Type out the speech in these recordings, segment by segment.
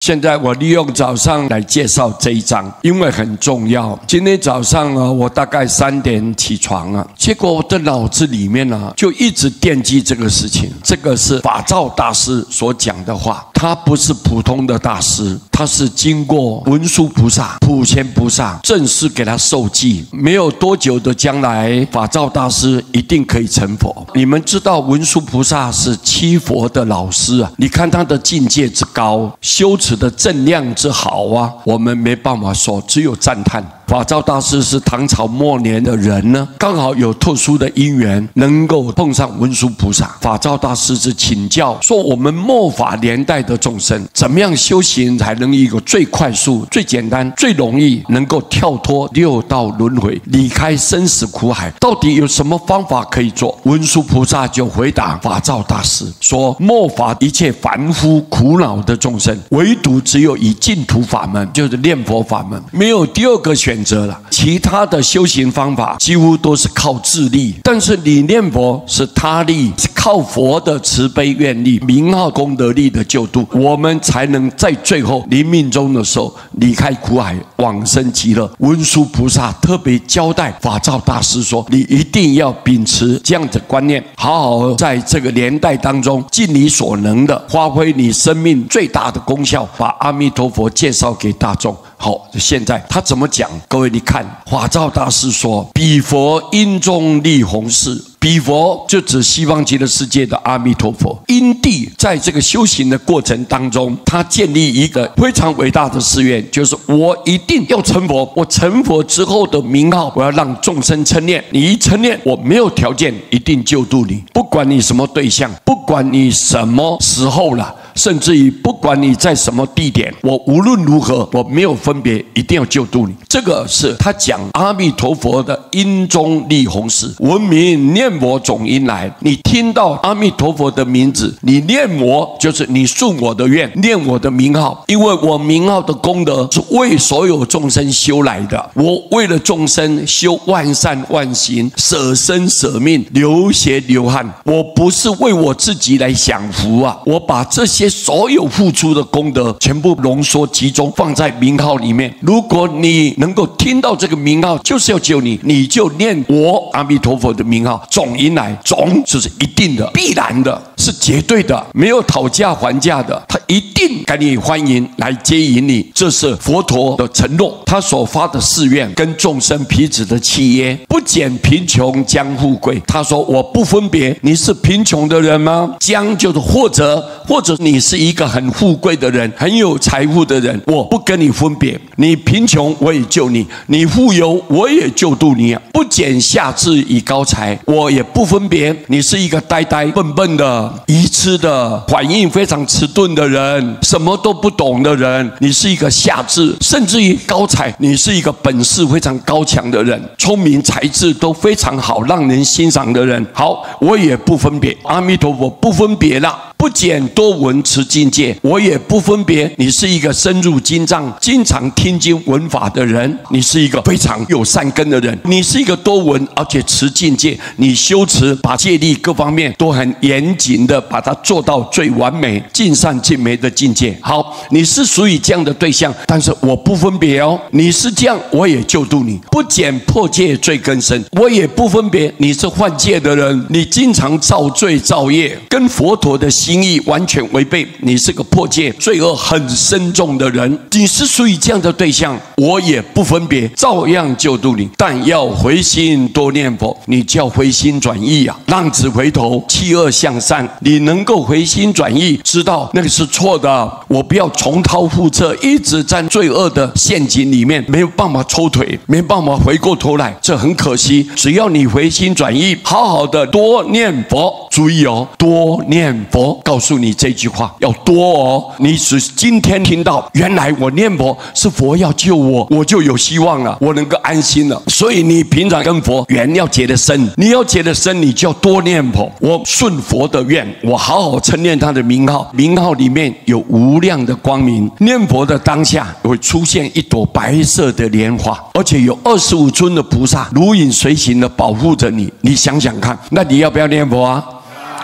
现在我利用早上来介绍这一章，因为很重要。今天早上我大概3点起床结果我的脑子里面就一直惦记这个事情。这个是法照大师所讲的话，他不是普通的大师，他是经过文殊菩萨、普贤菩萨正式给他授记，没有多久的将来，法照大师一定可以成佛。你们知道文殊菩萨是七佛的老师你看他的境界之高，修持的正量之好我们没办法说，只有赞叹。法照大师是唐朝末年的人呢，刚好有特殊的因缘能够碰上文殊菩萨。法照大师是请教说，我们末法年代的众生怎么样修行才能一个最快速、最简单、最容易能够跳脱六道轮回，离开生死苦海，到底有什么方法可以做？文殊菩萨就回答法照大师说，末法一切凡夫苦恼的众生，唯独只有以净土法门，就是念佛法门，没有第二个选择了。其他的修行方法几乎都是靠自力，但是你念佛是他力，是靠佛的慈悲愿力、名号功德力的救度，我们才能在最后临命终的时候离开苦海，往生极乐。文殊菩萨特别交代法照大师说，你一定要秉持这样的观念，好好在这个年代当中尽你所能的发挥你生命最大的功效，把阿弥陀佛介绍给大众。好，现在他怎么讲？各位你看，法照大师说，彼佛因中立弘誓。彼佛就指西方极乐世界的阿弥陀佛，因地在这个修行的过程当中，他建立一个非常伟大的誓愿，就是我一定要成佛，我成佛之后的名号，我要让众生称念，你一称念，我没有条件一定救度你，不管你什么对象，不管你什么时候了，甚至于不管你在什么地点，我无论如何我没有分别，一定要救度你。这个是他讲阿弥陀佛的因中立弘誓，闻名念佛总因来。你听到阿弥陀佛的名字，你念我，就是你顺我的愿，念我的名号，因为我名号的功德是为所有众生修来的，我为了众生修万善万行，舍身舍命，流血流汗，我不是为我自己来享福我把这些所有付出的功德全部浓缩集中放在名号里面。如果你能够听到这个名号就是要救你，你就念我阿弥陀佛的名号，总因来。总就是一定的、必然的，是绝对的，没有讨价还价的，他一定给你欢迎来接引你。这是佛陀的承诺，他所发的誓愿跟众生彼此的契约，不减贫穷将富贵。他说我不分别你是贫穷的人吗？将就是或者你是一个很富贵的人，很有财富的人，我不跟你分别，你贫穷我也救你，你富有我也救度你不减下智以高才，我也不分别你是一个呆呆笨笨的、愚痴的、反应非常迟钝的人，什么都不懂的人，你是一个下智，甚至于高才，你是一个本事非常高强的人，聪明才智都非常好，让人欣赏的人，好，我也不分别。阿弥陀佛不分别了，不减多闻持境界，我也不分别你是一个深入经藏、经常听经闻法的人，你是一个非常有善根的人，你是一个多闻而且持境界，你修持把戒律各方面都很严谨的把它做到最完美、尽善尽美的境界。好，你是属于这样的对象，但是我不分别你是这样我也救度你，不减破戒罪根深，我也不分别你是犯戒的人，你经常造罪造业，跟佛陀的心意完全违背，你是个破戒罪恶很深重的人，你是属于这样的对象，我也不分别，照样救度你，但要回心多念佛。你叫回心转意浪子回头，弃恶向善，你能够回心转意，知道那个是错的，我不要重蹈覆辙，一直在罪恶的陷阱里面，没有办法抽腿，没办法回过头来，这很可惜。只要你回心转意，好好的多念佛，注意多念佛，告诉你这句话要多你是今天听到，原来我念佛是佛要救我，我就有希望了，我能够安心了。所以你平常跟佛缘要结得深，你要结得深，你就要多念佛。我顺佛的愿，我好好称念他的名号，名号里面有无量的光明，念佛的当下会出现一朵白色的莲花，而且有25尊的菩萨如影随形的保护着你。你想想看，那你要不要念佛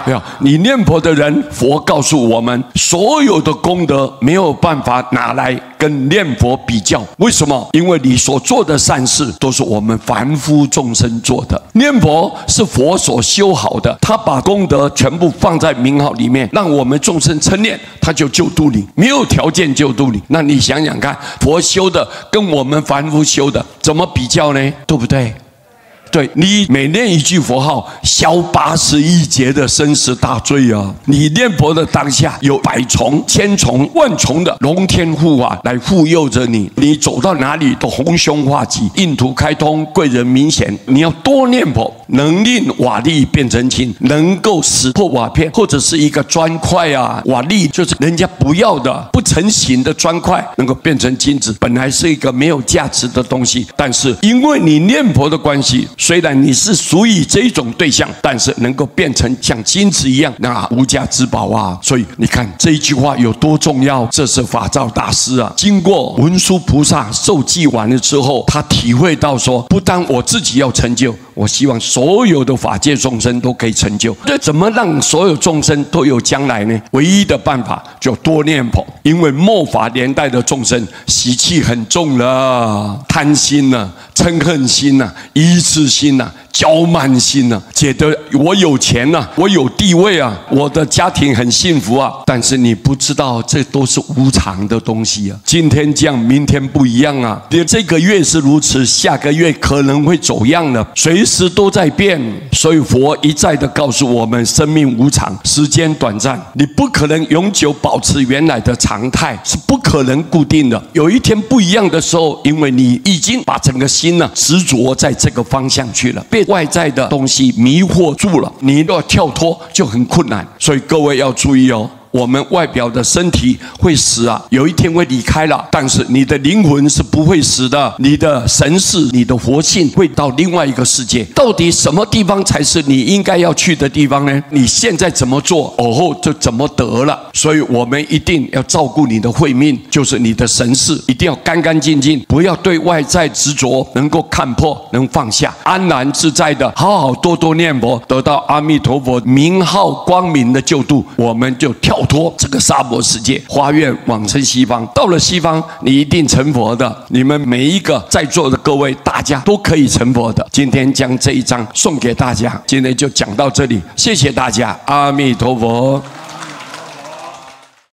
没有，你念佛的人，佛告诉我们，所有的功德没有办法拿来跟念佛比较。为什么？因为你所做的善事都是我们凡夫众生做的，念佛是佛所修好的，他把功德全部放在名号里面，让我们众生称念，他就救度你，没有条件救度你。那你想想看，佛修的跟我们凡夫修的怎么比较呢？对不对？对，你每念一句佛号，消80亿劫的生死大罪啊！你念佛的当下，有100重、1000重、万重的龙天护法来护佑着你，你走到哪里都宏凶化吉，印途开通，贵人明显。你要多念佛，能令瓦砾变成金，能够使破瓦片，或者是一个砖块啊，瓦砾就是人家不要的、不成形的砖块，能够变成金子。本来是一个没有价值的东西，但是因为你念佛的关系，虽然你是属于这种对象，但是能够变成像金子一样，那无价之宝啊！所以你看这一句话有多重要。这是法照大师啊，经过文殊菩萨受记完了之后，他体会到说，不但我自己要成就，我希望所有的法界众生都可以成就。这怎么让所有众生都有将来呢？唯一的办法就多念佛，因为末法年代的众生习气很重了，贪心啊、嗔恨心啊、依次心啊、骄慢心啊，觉得我有钱啊，我有地位啊，我的家庭很幸福啊。但是你不知道，这都是无常的东西啊。今天这样，明天不一样啊。这个月是如此，下个月可能会走样了，随时都在变。所以佛一再的告诉我们，生命无常，时间短暂，你不可能永久保持原来的常态，是不可能固定的。有一天不一样的时候，因为你已经把整个心呢执着在这个方向去了，被外在的东西迷惑住了，你要跳脱就很困难。所以各位要注意哦，我们外表的身体会死啊，有一天会离开了，但是你的灵魂是不会死的，你的神识、你的活性会到另外一个世界。到底什么地方才是你应该要去的地方呢？你现在怎么做，而后就怎么得了。所以我们一定要照顾你的慧命，就是你的神识一定要干干净净，不要对外在执着，能够看破，能放下，安然自在的好好多多念佛，得到阿弥陀佛名号光明的救度，我们就跳脱这个娑婆世界，发愿往生西方。到了西方，你一定成佛的。你们每一个在座的各位，大家都可以成佛的。今天将这一章送给大家，今天就讲到这里，谢谢大家，阿弥陀佛。